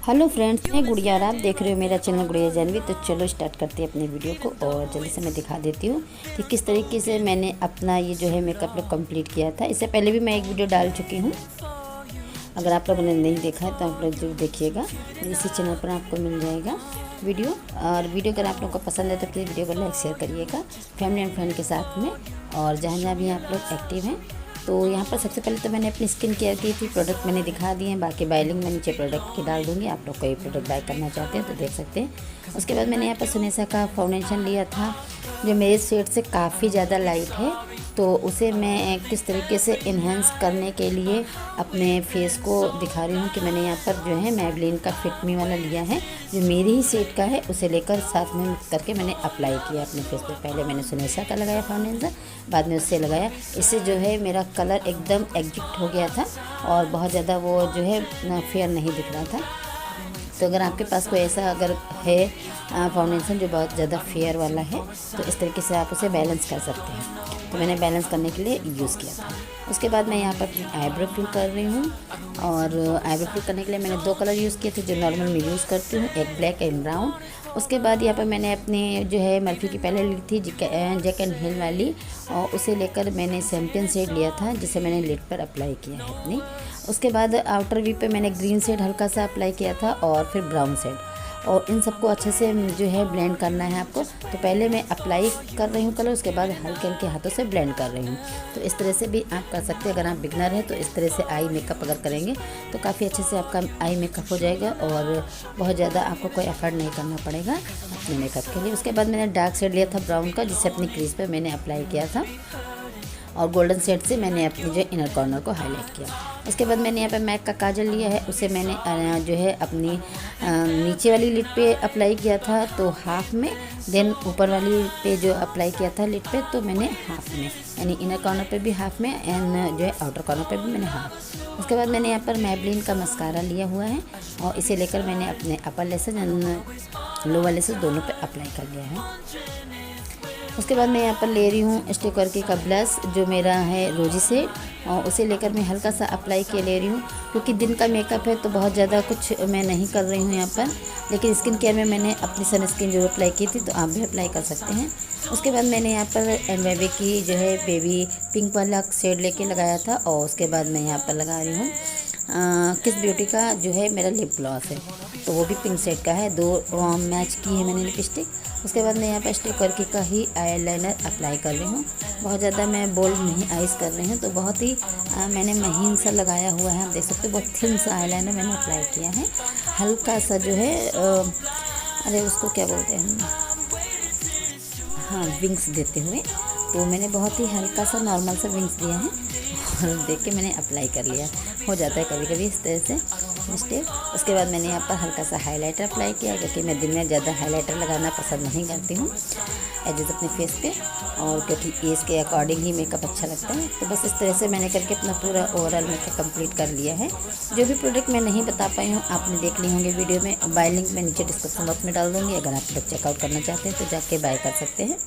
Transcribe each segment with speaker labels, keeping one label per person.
Speaker 1: Hello friends, मैं गुड़िया और आप देख रहे हो मेरा चैनल गुड़िया जानवी। तो चलो स्टार्ट करते हैं अपने वीडियो को और जल्दी से मैं दिखा देती हूँ कि किस तरीके से मैंने अपना ये जो है मेकअप लुक कंप्लीट किया था। इससे पहले भी मैं एक वीडियो डाल चुकी हूँ, अगर आप लोगों ने नहीं देखा है तो आप लोग जरूर देखिएगा। इसी चैनल पर आपको मिल जाएगा वीडियो। और वीडियो अगर आप लोगों को पसंद है तो प्लीज़ वीडियो को लाइक शेयर करिएगा फैमिली एंड फ्रेंड के साथ में, और जहाँ जहाँ भी आप लोग एक्टिव हैं। तो यहाँ पर सबसे पहले तो मैंने अपनी स्किन केयर की थी, प्रोडक्ट मैंने दिखा दिए हैं, बाकी बाय लिंक मैं नीचे प्रोडक्ट की डाल दूँगी। आप लोग कोई प्रोडक्ट बाय करना चाहते हैं तो देख सकते हैं। उसके बाद मैंने यहाँ पर सुनेसा का फाउंडेशन लिया था, जो मेरे शेड से काफ़ी ज़्यादा लाइट है। तो उसे मैं किस तरीके से इन्हेंस करने के लिए अपने फेस को दिखा रही हूँ कि मैंने यहाँ पर जो है मैबलिन का फिट मी वाला लिया है, जो मेरी ही शेड का है, उसे लेकर साथ में मिक्स करके मैंने अप्लाई किया अपने फेस पे। पहले मैंने सुनेसा का लगाया फाउंडेशन, बाद में उससे लगाया। इससे जो है मेरा कलर एकदम एग्जिट हो गया था और बहुत ज़्यादा वो जो है फेयर नहीं दिख रहा था। तो अगर आपके पास कोई ऐसा अगर है फाउंडेशन जो बहुत ज़्यादा फेयर वाला है तो इस तरीके से आप उसे बैलेंस कर सकते हैं। तो मैंने बैलेंस करने के लिए यूज़ किया था। उसके बाद मैं यहाँ पर अपनी आईब्रो फिल कर रही हूँ, और आईब्रो फिल करने के लिए मैंने दो कलर यूज़ किए थे जो नॉर्मल मैं यूज़ करती हूँ, एक ब्लैक एंड ब्राउन। उसके बाद यहाँ पर मैंने अपनी जो है मर्फी की पहले ली थी जैक एंड हिल वाली, और उसे लेकर मैंने चैम्पियन शेड लिया था जिसे मैंने लिड पर अप्लाई किया है अपनी। उसके बाद आउटर वी पे मैंने ग्रीन शेड हल्का सा अप्लाई किया था और फिर ब्राउन शेड, और इन सबको अच्छे से जो है ब्लेंड करना है आपको। तो पहले मैं अप्लाई कर रही हूँ कलर, उसके बाद हल्के हल्के हाथों से ब्लेंड कर रही हूँ। तो इस तरह से भी आप कर सकते हैं। अगर आप बिगनर हैं तो इस तरह से आई मेकअप अगर करेंगे तो काफ़ी अच्छे से आपका आई मेकअप हो जाएगा और बहुत ज़्यादा आपको कोई एफर्ट नहीं करना पड़ेगा अपने मेकअप के लिए। उसके बाद मैंने डार्क शेड लिया था ब्राउन का, जिसे अपनी क्रीज पर मैंने अप्लाई किया था, और गोल्डन शेड से मैंने अपनी जो इनर कॉर्नर को हाईलाइट किया। उसके बाद मैंने यहाँ पे मैक का काजल लिया है, उसे मैंने जो है अपनी नीचे वाली लिड पे अप्लाई किया था तो हाफ में, देन ऊपर वाली पे जो अप्लाई किया था लिड पे तो मैंने हाफ में, यानी इनर कॉर्नर पे भी हाफ में एंड जो है आउटर कॉर्नर पे भी मैंने हाफ। उसके बाद मैंने यहाँ पर मैबलिन का मस्कारा लिया हुआ है और इसे लेकर मैंने अपने अपर लेसेस एंड लोअर लेसेस दोनों पे अप्लाई कर लिया है। उसके बाद मैं यहाँ पर ले रही हूँ स्टिक वर्की का ब्लश, जो मेरा है रोजी से, और उसे लेकर मैं हल्का सा अप्लाई किए ले रही हूँ, क्योंकि दिन का मेकअप है तो बहुत ज़्यादा कुछ मैं नहीं कर रही हूँ यहाँ पर। लेकिन स्किन केयर में मैंने अपनी सनस्क्रीन जो अप्लाई की थी तो आप भी अप्लाई कर सकते हैं। उसके बाद मैंने यहाँ पर एनवेबी की जो है बेबी पिंक वाला शेड लेके लगाया था, और उसके बाद मैं यहाँ पर लगा रही हूँ किस ब्यूटी का जो है मेरा लिप ग्लॉस है, तो वो भी पिंक शेड का है। दो मैच की है मैंने लिपस्टिक। उसके बाद मैं यहाँ पर स्टिक वर्की का ही आईलाइनर अप्लाई कर रही हूँ। बहुत ज़्यादा मैं बोल्ड नहीं आइज कर रही हूँ, तो बहुत ही मैंने महीन सा लगाया हुआ है, आप देख सकते हो। बहुत थिन सा आईलाइनर मैंने अप्लाई किया है, हल्का सा जो है अरे उसको क्या बोलते हैं, हाँ, विंग्स देते हुए। तो मैंने बहुत ही हल्का सा नॉर्मल सा विंग्स दिया है और देख के मैंने अप्लाई कर लिया। हो जाता है कभी कभी इस तरह से मिस्टेक। उसके बाद मैंने यहाँ पर हल्का सा हाइलाइटर अप्लाई किया, क्योंकि मैं दिन में ज़्यादा हाइलाइटर लगाना पसंद नहीं करती हूँ एज अपने फेस पे, और क्योंकि एज के अकॉर्डिंग ही मेकअप अच्छा लगता है। तो बस इस तरह से मैंने करके अपना पूरा ओवरऑल मेकअप कंप्लीट कर लिया है। जो भी प्रोडक्ट मैं नहीं बता पाई हूँ आपने देख ली होंगे वीडियो में, बाय लिंक मैं नीचे डिस्क्रिप्शन बॉक्स में डाल दूँगी। अगर आप लोग चेकआउट करना चाहते हैं तो जाके बाय कर सकते हैं।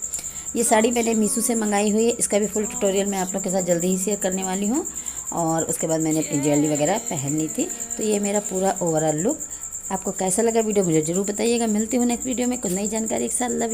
Speaker 1: ये साड़ी मैंने मीशो से मंगाई हुई है, इसका भी फुल ट्यूटोरियल मैं आप लोग के साथ जल्दी ही शेयर करने वाली हूँ। और उसके बाद मैंने अपनी ज्वेलरी वगैरह पहननी थी। तो ये मेरा पूरा ओवरऑल लुक। आपको कैसा लगा वीडियो मुझे ज़रूर बताइएगा। मिलती हूँ नेक्स्ट वीडियो में कुछ नई जानकारी के साथ। Love you.